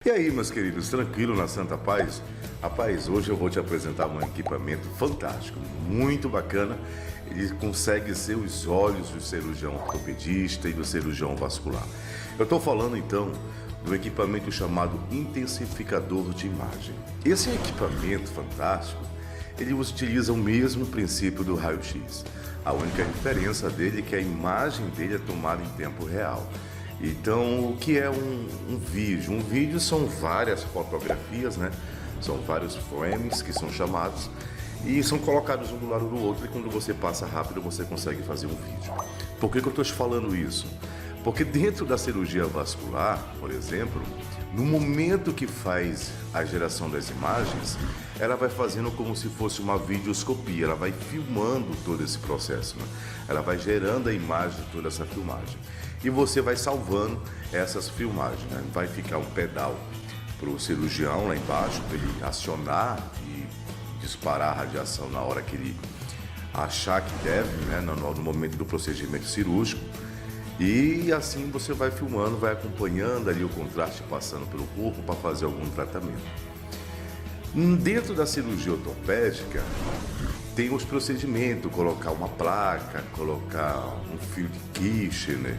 E aí, meus queridos, tranquilo na Santa Paz? Rapaz, hoje eu vou te apresentar um equipamento fantástico, muito bacana. Ele consegue ser os olhos do cirurgião ortopedista e do cirurgião vascular. Eu estou falando então do equipamento chamado intensificador de imagem. Esse equipamento fantástico, ele utiliza o mesmo princípio do raio-x. A única diferença dele é que a imagem dele é tomada em tempo real. Então, o que é um vídeo? Um vídeo são várias fotografias, né? São vários frames que são chamados e são colocados um do lado do outro, e quando você passa rápido você consegue fazer um vídeo. Por que eu estou te falando isso? Porque dentro da cirurgia vascular, por exemplo, no momento que faz a geração das imagens, ela vai fazendo como se fosse uma videoscopia, ela vai filmando todo esse processo, né? Ela vai gerando a imagem de toda essa filmagem. E você vai salvando essas filmagens, né? Vai ficar um pedal para o cirurgião lá embaixo, para ele acionar e disparar a radiação na hora que ele achar que deve, né? No momento do procedimento cirúrgico. E assim você vai filmando, vai acompanhando ali o contraste passando pelo corpo para fazer algum tratamento. Dentro da cirurgia ortopédica, tem os procedimentos, colocar uma placa, colocar um fio de Kirchner,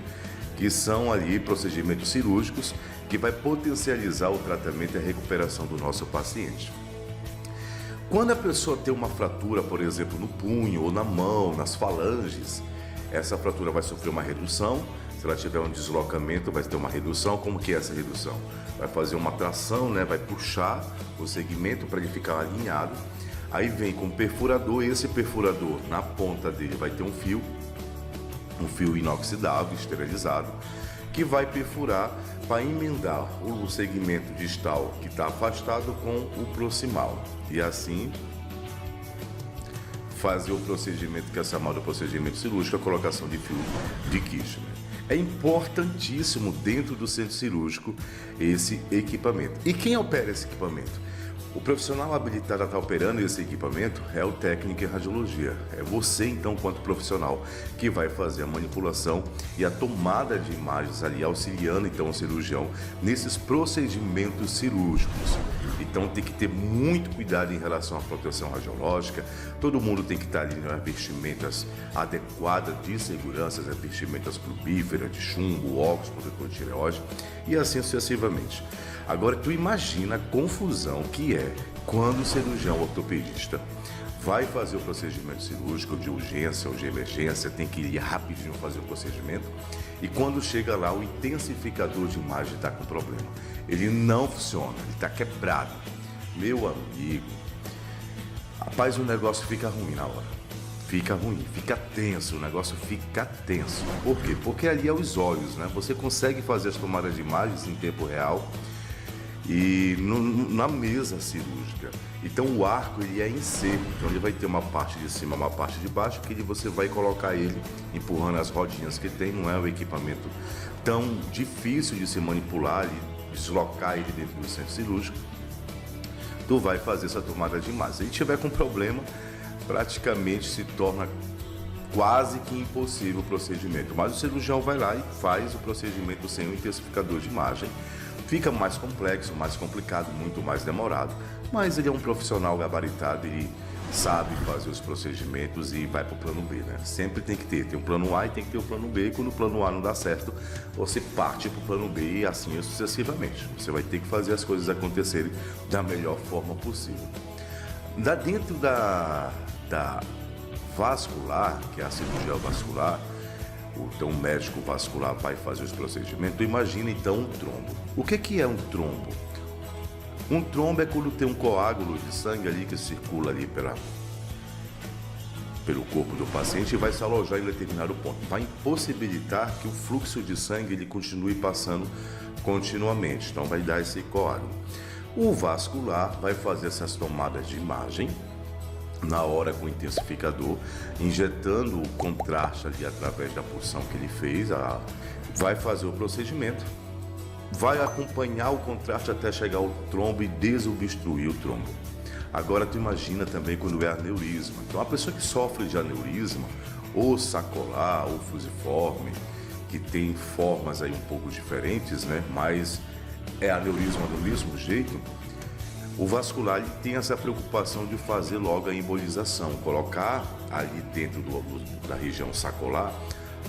que são ali procedimentos cirúrgicos que vai potencializar o tratamento e a recuperação do nosso paciente. Quando a pessoa tem uma fratura, por exemplo, no punho ou na mão, nas falanges, essa fratura vai sofrer uma redução. Se ela tiver um deslocamento, vai ter uma redução. Como que é essa redução? Vai fazer uma tração, né? Vai puxar o segmento para ele ficar alinhado. Aí vem com o perfurador, e esse perfurador, na ponta dele, vai ter um fio inoxidável, esterilizado, que vai perfurar para emendar o segmento distal que está afastado com o proximal. E assim fazer o procedimento que é chamado procedimento cirúrgico, a colocação de fio de Kirchner. É importantíssimo dentro do centro cirúrgico esse equipamento. E quem opera esse equipamento? O profissional habilitado a estar operando esse equipamento é o técnico em radiologia. É você, então, quanto profissional, que vai fazer a manipulação e a tomada de imagens ali, auxiliando, então, o cirurgião nesses procedimentos cirúrgicos. Então, tem que ter muito cuidado em relação à proteção radiológica. Todo mundo tem que estar ali nas vestimentas adequadas de segurança, as vestimentas plubíferas, de chumbo, óculos, protetor de tireoide e assim sucessivamente. Agora, tu imagina a confusão que é quando o cirurgião ortopedista vai fazer o procedimento cirúrgico de urgência ou de emergência, tem que ir rapidinho fazer o procedimento, e quando chega lá o intensificador de imagem está com problema. Ele não funciona, ele está quebrado. Meu amigo, rapaz, o negócio fica ruim na hora. Fica ruim, fica tenso, o negócio fica tenso. Por quê? Porque ali é os olhos, né? Você consegue fazer as tomadas de imagens em tempo real e na mesa cirúrgica. Então o arco ele é em C, então ele vai ter uma parte de cima, uma parte de baixo, que você vai colocar ele empurrando as rodinhas que tem. Não é um equipamento tão difícil de se manipular e deslocar ele dentro do centro cirúrgico. Tu vai fazer essa tomada de imagem. Se ele tiver com problema, praticamente se torna quase que impossível o procedimento, mas o cirurgião vai lá e faz o procedimento sem o intensificador de imagem. Fica mais complexo, mais complicado, muito mais demorado, mas ele é um profissional gabaritado, ele sabe fazer os procedimentos e vai para o plano B, né? Sempre tem que ter um plano A e tem que ter o plano B, e quando o plano A não dá certo, você parte para o plano B e assim sucessivamente. Você vai ter que fazer as coisas acontecerem da melhor forma possível. Dentro da vascular, que é a cirurgia vascular, então o médico vascular vai fazer os procedimentos. Imagina então um trombo. O que é um trombo? Um trombo é quando tem um coágulo de sangue ali que circula ali pelo corpo do paciente e vai se alojar em determinado ponto. Vai impossibilitar que o fluxo de sangue ele continue passando continuamente. Então vai dar esse coágulo. O vascular vai fazer essas tomadas de imagem na hora com o intensificador, injetando o contraste ali através da pulsão que ele fez, vai fazer o procedimento, vai acompanhar o contraste até chegar ao trombo e desobstruir o trombo. Agora tu imagina também quando é aneurisma. Então a pessoa que sofre de aneurisma, ou sacolar, ou fusiforme, que tem formas aí um pouco diferentes, né? Mas é aneurisma do mesmo jeito, o vascular ele tem essa preocupação de fazer logo a embolização, colocar ali dentro da região sacolar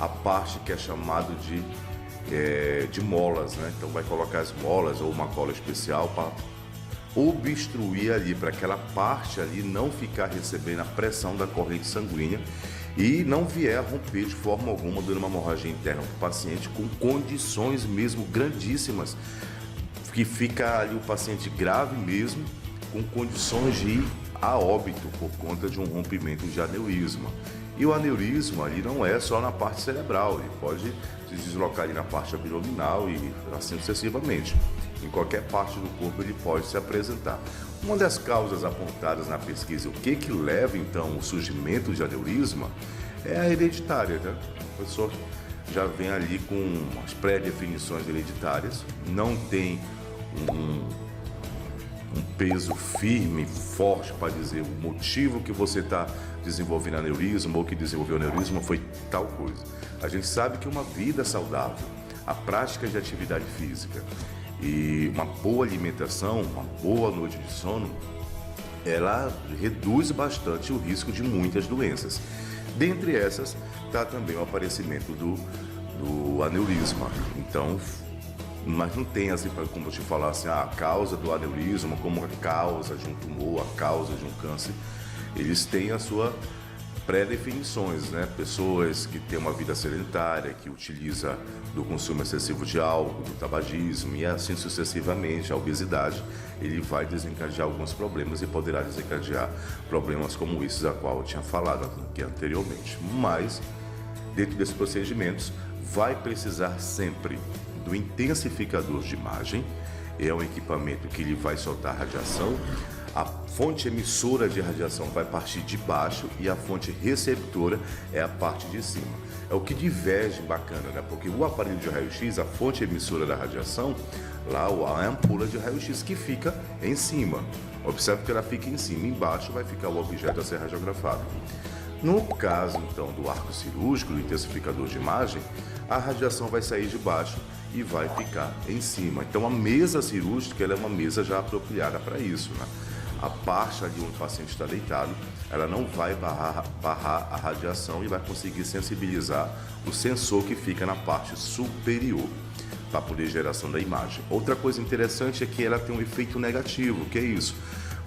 a parte que é chamada de molas, né? Então vai colocar as molas ou uma cola especial para obstruir ali, para aquela parte ali não ficar recebendo a pressão da corrente sanguínea e não vier a romper de forma alguma dando uma hemorragia interna para o paciente com condições mesmo grandíssimas, que fica ali o paciente grave mesmo, com condições de ir a óbito por conta de um rompimento de aneurisma. E o aneurisma ali não é só na parte cerebral, ele pode se deslocar ali na parte abdominal e assim sucessivamente. Em qualquer parte do corpo ele pode se apresentar. Uma das causas apontadas na pesquisa, o que leva então ao surgimento de aneurisma, é a hereditária, né? A pessoa já vem ali com as pré-definições hereditárias, não tem um peso firme, forte para dizer o motivo que você está desenvolvendo aneurisma ou que desenvolveu aneurisma foi tal coisa. A gente sabe que uma vida saudável, a prática de atividade física e uma boa alimentação, uma boa noite de sono, ela reduz bastante o risco de muitas doenças. Dentre essas, está também o aparecimento do aneurisma. Então, mas não tem assim, como eu te falar assim, a causa do aneurisma, como a causa de um tumor, a causa de um câncer. Eles têm a sua pré-definições, né? Pessoas que têm uma vida sedentária, que utiliza do consumo excessivo de álcool, do tabagismo e assim sucessivamente, a obesidade, ele vai desencadear alguns problemas e poderá desencadear problemas como esses a qual eu tinha falado aqui anteriormente. Mas, dentro desses procedimentos, vai precisar sempre do intensificador de imagem, é um equipamento que ele vai soltar radiação. A fonte emissora de radiação vai partir de baixo e a fonte receptora é a parte de cima. É o que diverge bacana, né? Porque o aparelho de raio-x, a fonte emissora da radiação, lá a ampulha de raio-x que fica em cima. Observe que ela fica em cima, embaixo vai ficar o objeto a ser radiografado. No caso, então, do arco cirúrgico, do intensificador de imagem, a radiação vai sair de baixo e vai ficar em cima. Então, a mesa cirúrgica ela é uma mesa já apropriada para isso, né? A parte ali onde o paciente está deitado, ela não vai barrar a radiação e vai conseguir sensibilizar o sensor que fica na parte superior para poder geração da imagem. Outra coisa interessante é que ela tem um efeito negativo, que é isso.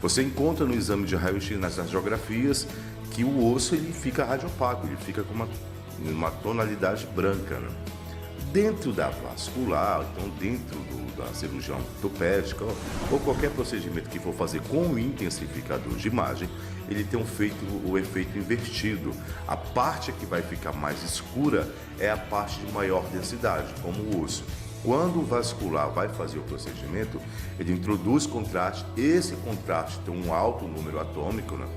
Você encontra no exame de raio-x, nas radiografias, que o osso ele fica radiopaco, ele fica com uma tonalidade branca, né? Dentro da vascular, então dentro da cirurgia ortopédica ou qualquer procedimento que for fazer com o intensificador de imagem, ele tem o efeito invertido. A parte que vai ficar mais escura é a parte de maior densidade, como o osso. Quando o vascular vai fazer o procedimento, ele introduz contraste, esse contraste tem um alto número atômico, né?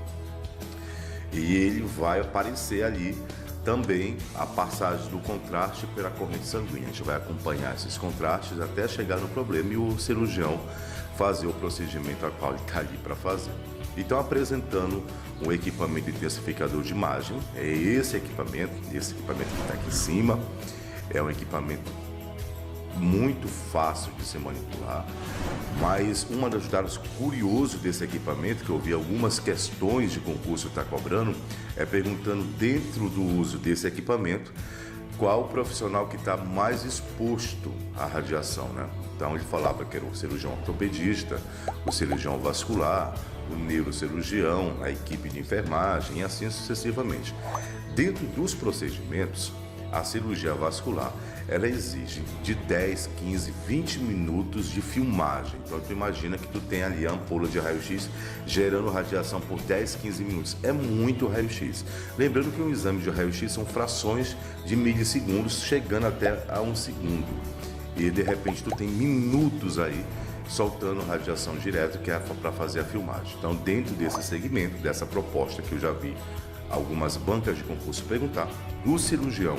E ele vai aparecer ali também a passagem do contraste pela corrente sanguínea. A gente vai acompanhar esses contrastes até chegar no problema e o cirurgião fazer o procedimento a qual ele está ali para fazer. Então, apresentando um equipamento intensificador de imagem, é esse equipamento que está aqui em cima, é um equipamento muito fácil de se manipular, mas um dos dados curiosos desse equipamento, que eu vi algumas questões de concurso está cobrando, é perguntando dentro do uso desse equipamento, qual o profissional que está mais exposto à radiação, né? Então ele falava que era o cirurgião ortopedista, o cirurgião vascular, o neurocirurgião, a equipe de enfermagem e assim sucessivamente. Dentro dos procedimentos, a cirurgia vascular, ela exige de 10, 15, 20 minutos de filmagem. Então, tu imagina que tu tem ali a ampulha de raio-x gerando radiação por 10, 15 minutos. É muito raio-x. Lembrando que um exame de raio-x são frações de milissegundos, chegando até a 1 segundo. E, de repente, tu tem minutos aí soltando radiação direta, que é para fazer a filmagem. Então, dentro desse segmento, dessa proposta que eu já vi algumas bancas de concurso perguntar, o cirurgião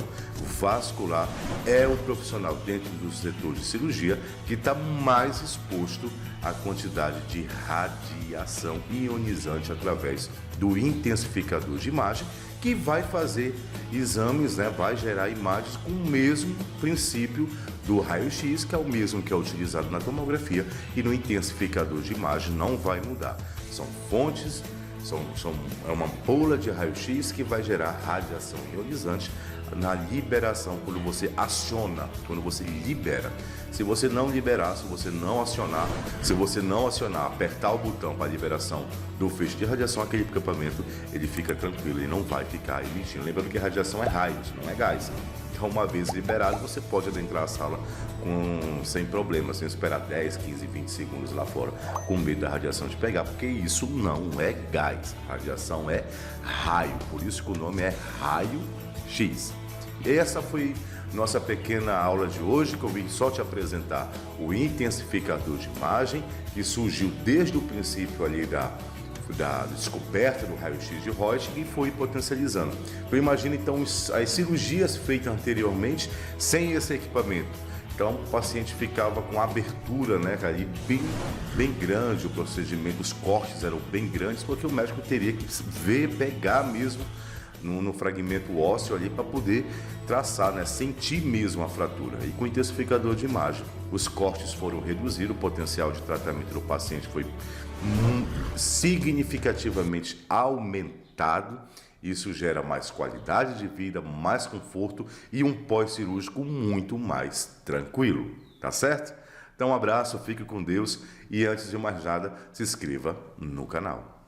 vascular é o profissional dentro do setor de cirurgia que está mais exposto à quantidade de radiação ionizante através do intensificador de imagem, que vai fazer exames, né? Vai gerar imagens com o mesmo princípio do raio-x, que é o mesmo que é utilizado na tomografia, e no intensificador de imagem não vai mudar. São fontes, é uma ampola de raio-x que vai gerar radiação ionizante na liberação, quando você aciona, quando você libera. Se você não liberar, se você não acionar, apertar o botão para a liberação do feixe de radiação, aquele equipamento ele fica tranquilo, ele não vai ficar emitindo. Lembrando que radiação é raios, não é gás. Então, uma vez liberado, você pode adentrar a sala sem problema, sem esperar 10, 15, 20 segundos lá fora, com medo da radiação te pegar, porque isso não é gás, radiação é raio, por isso que o nome é raio-x. Essa foi nossa pequena aula de hoje, que eu vim só te apresentar o intensificador de imagem, que surgiu desde o princípio ali da descoberta do raio-x de Röntgen e foi potencializando. Então imagina então as cirurgias feitas anteriormente sem esse equipamento. Então o paciente ficava com abertura, né, ali bem grande, o procedimento, os cortes eram bem grandes, porque o médico teria que pegar mesmo no fragmento ósseo ali para poder traçar, né, sentir mesmo a fratura. E com o intensificador de imagem, os cortes foram reduzidos, o potencial de tratamento do paciente foi significativamente aumentado. Isso gera mais qualidade de vida, mais conforto e um pós-cirúrgico muito mais tranquilo, tá certo? Então um abraço, fique com Deus e antes de mais nada, se inscreva no canal.